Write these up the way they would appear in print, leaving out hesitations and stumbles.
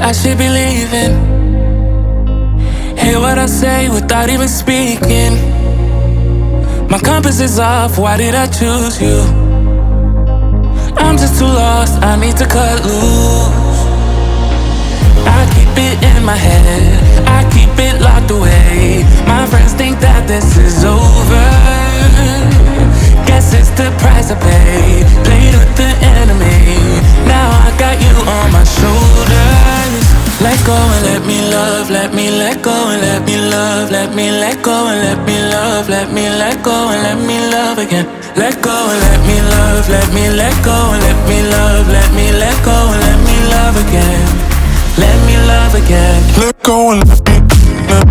I should be leaving. Hear what I say without even speaking. My compass is off, why did I choose you? I'm just too lost, I need to cut loose. I keep it in my head, I keep it locked away. My friends think that this is over. Guess it's the price I pay. Played with the enemy, now I got you on my shoulders. Let go and let me love, let me let go and let me love. Let me let go and let me love, let me let go and let me love again. Let go and let me love, let me let go and let me love. Let me let go and let me love again. Let me love again. Let go and let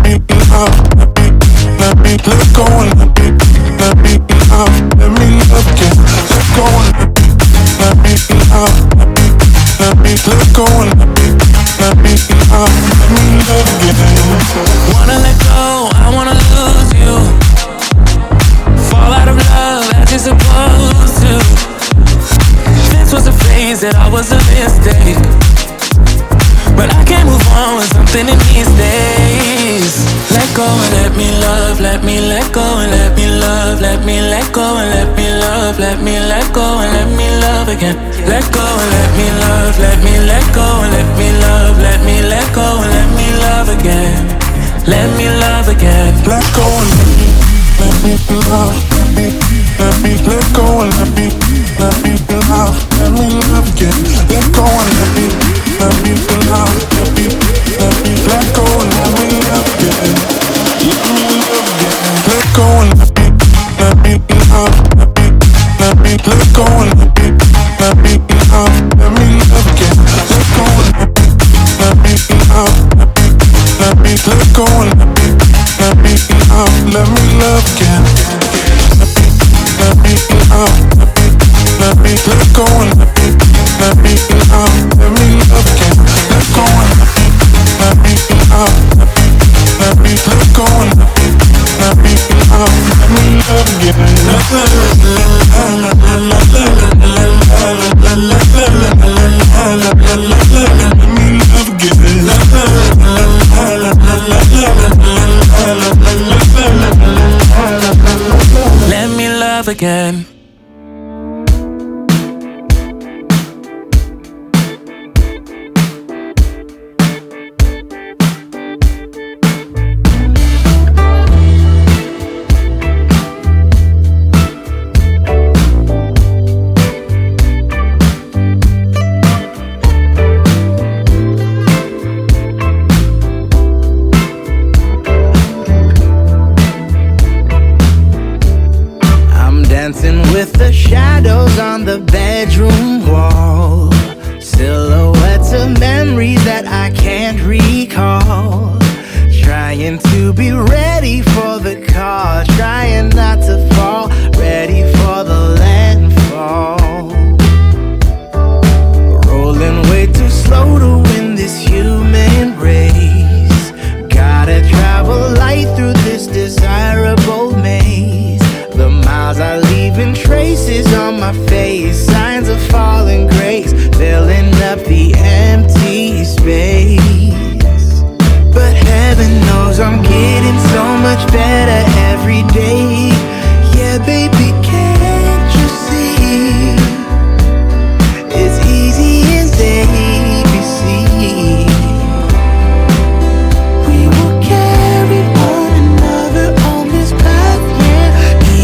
me love. Let me let go and let me love. Let me love again. Let go and let me love. Let me let go and let me love. Let me love again. Wanna let go, I wanna lose you. Fall out of love as you're supposed to. This was a phase that I was a mistake, but I can't move on with something in these days. Let go and let me love, let me let go and let me love. Let me let go and let me love, let me let go and let me love again. Let go and let me love, let me let go and let me love. Let me let go and let me love again. Let me love again. Let go and let me love. Let me let go and let me love. Let me love again. Let go and let me love. Let me let go and let me love again. Let me love again. Let go and let me love. Let me let go and let me love. Let me love again. Let go and let me love. Let me let go and let me love. Let me love again. Let me love. Let me let go and let me love. Let me love again. Let go and let me love. Let me let go and let me love. Let me love again. Let me love again. Let me love again. Dancing with the shadows on the bedroom wall, silhouettes of memories that I can't recall. Trying to be ready for the call, trying not to fall, ready for the landfall. Rolling way too slow to win this human race. Gotta travel light through this desirable maze. The miles I leave in traces on my face, signs of falling grace, filling up the empty space. But heaven knows I'm getting so much better every day. Yeah, baby, can't you see? It's easy as ABC. We will carry one another on this path, yeah.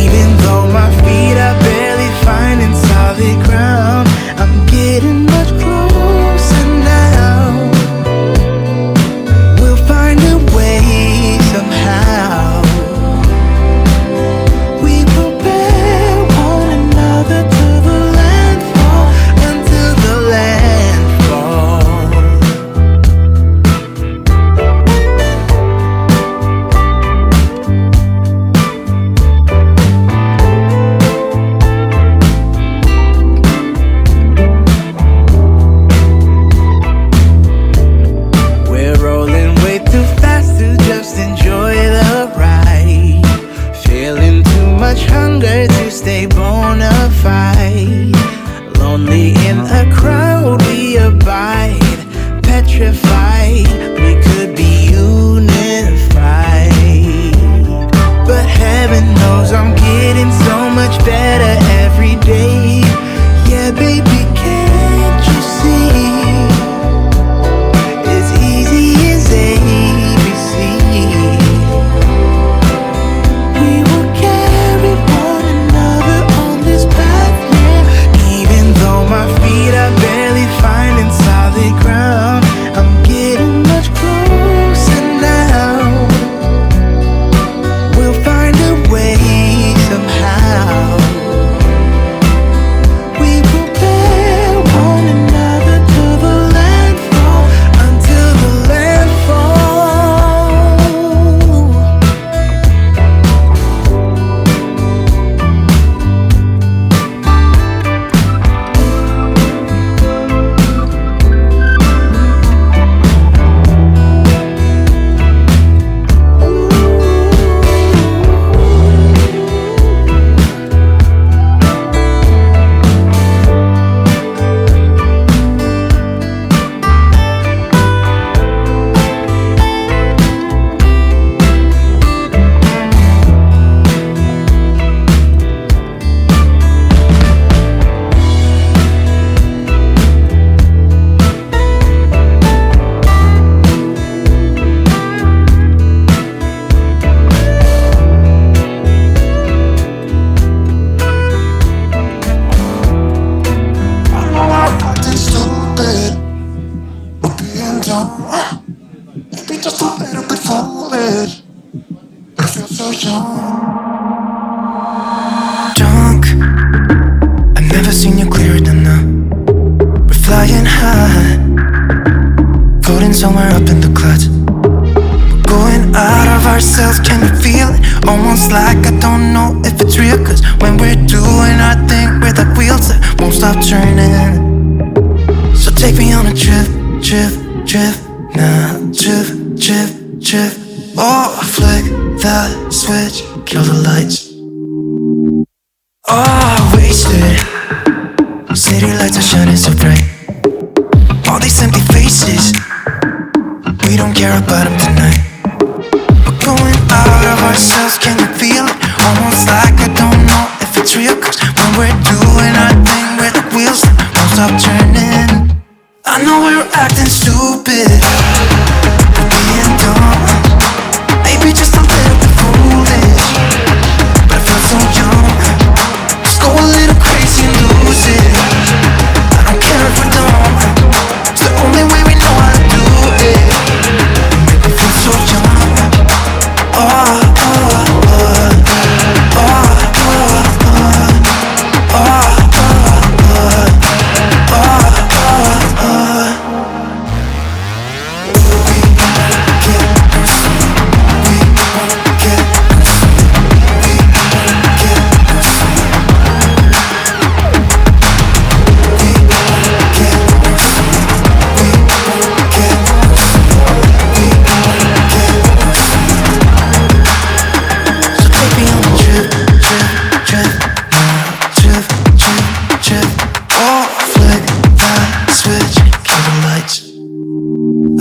Even though my feet are barely finding solid ground, I'm getting much closer now. We'll find a way somehow. We will bear a little bit foolish, but I feel so young. Drunk, I've never seen you clearer than now. We're flying high, floating somewhere up in the clouds. We're going out of ourselves, can you feel it? Almost like I don't know if it's real. Cause when we're doing our thing, we're the wheels that won't stop turning. So take me on a trip, trip, trip. Now trip, trip, trip. Oh, flick the switch, kill the lights. Oh, wasted. City lights are shining so bright. All these empty faces, we don't care about them tonight. We're going out of ourselves, can you feel it? Almost like I don't know if it's real. Cause when we're doing our thing, we're the wheels that won't stop turning. I know we're acting stupid, being dumb, maybe just a little bit foolish, but I feel so young. Let's go a little crazy and lose it. I don't care if we're dumb, it's the only way we know how to do it. Make me feel so young. Oh, oh, oh, oh, oh, oh, oh.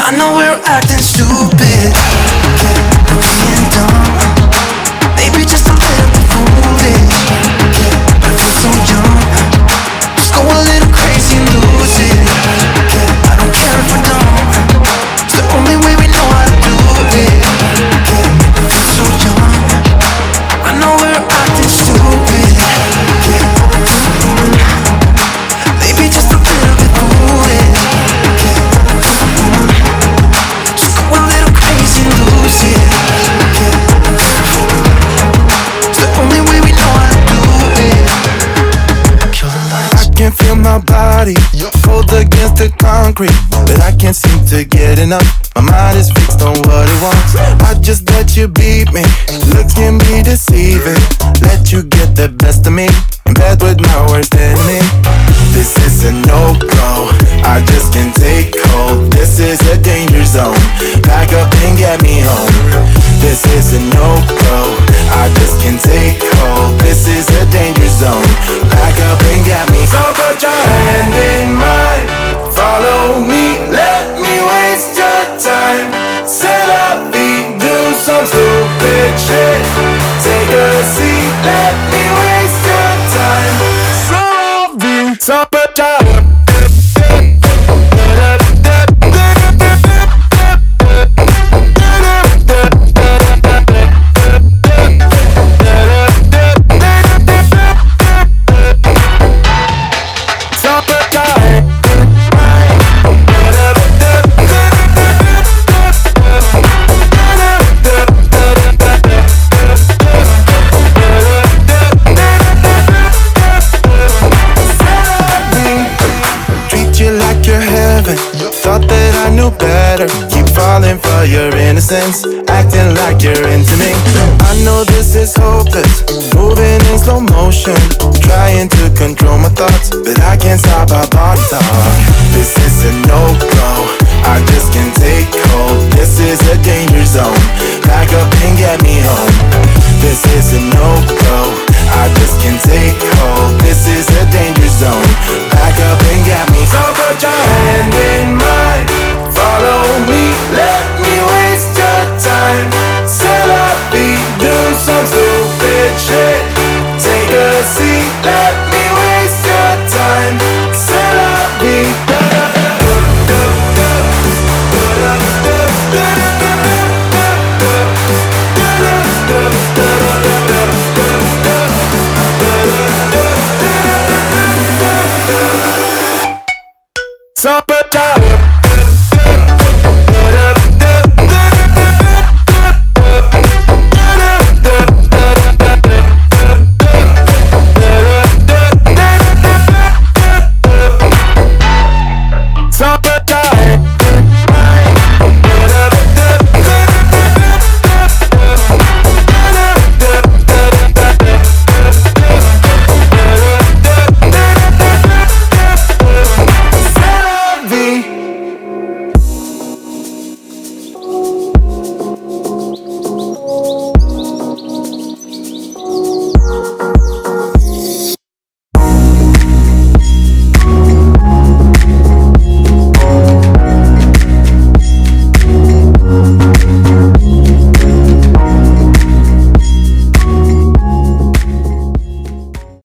I know we're acting stupid, being dumb, maybe just a little bit foolish, but I feel so young. Let's go a little crazy and lose it. I don't care if we're dumb, it's the only way we know how to do it. I feel so young. I know we're acting stupid, maybe just a little bit foolish. I can feel my body cold against the concrete, but I can't seem to get enough. My mind is fixed on what it wants. I just let you beat me, looks can be deceiving. Let you get the best of me, in bed with my worst enemy. This is a no-go, I just can't take hold. This is a danger zone, back up and get me home. This is a no-go, I just can't take hold. This is a danger zone, back up and get me. So put your hand in mine, follow me, let me waste your time. Set up feet, do some stupid shit. Take a seat, let me waste your time. So put your thought that I knew better. Keep falling for your innocence, acting like you're into me. I know this is hopeless, moving in slow motion, trying to control my thoughts, but I can't stop our body talk. This is a no-go, I just can't take hold. This is a danger zone, back up and get me home. This is a no-go, I just can't take hold. This is a danger zone, back up and get me. So put your hand in mine, follow me, let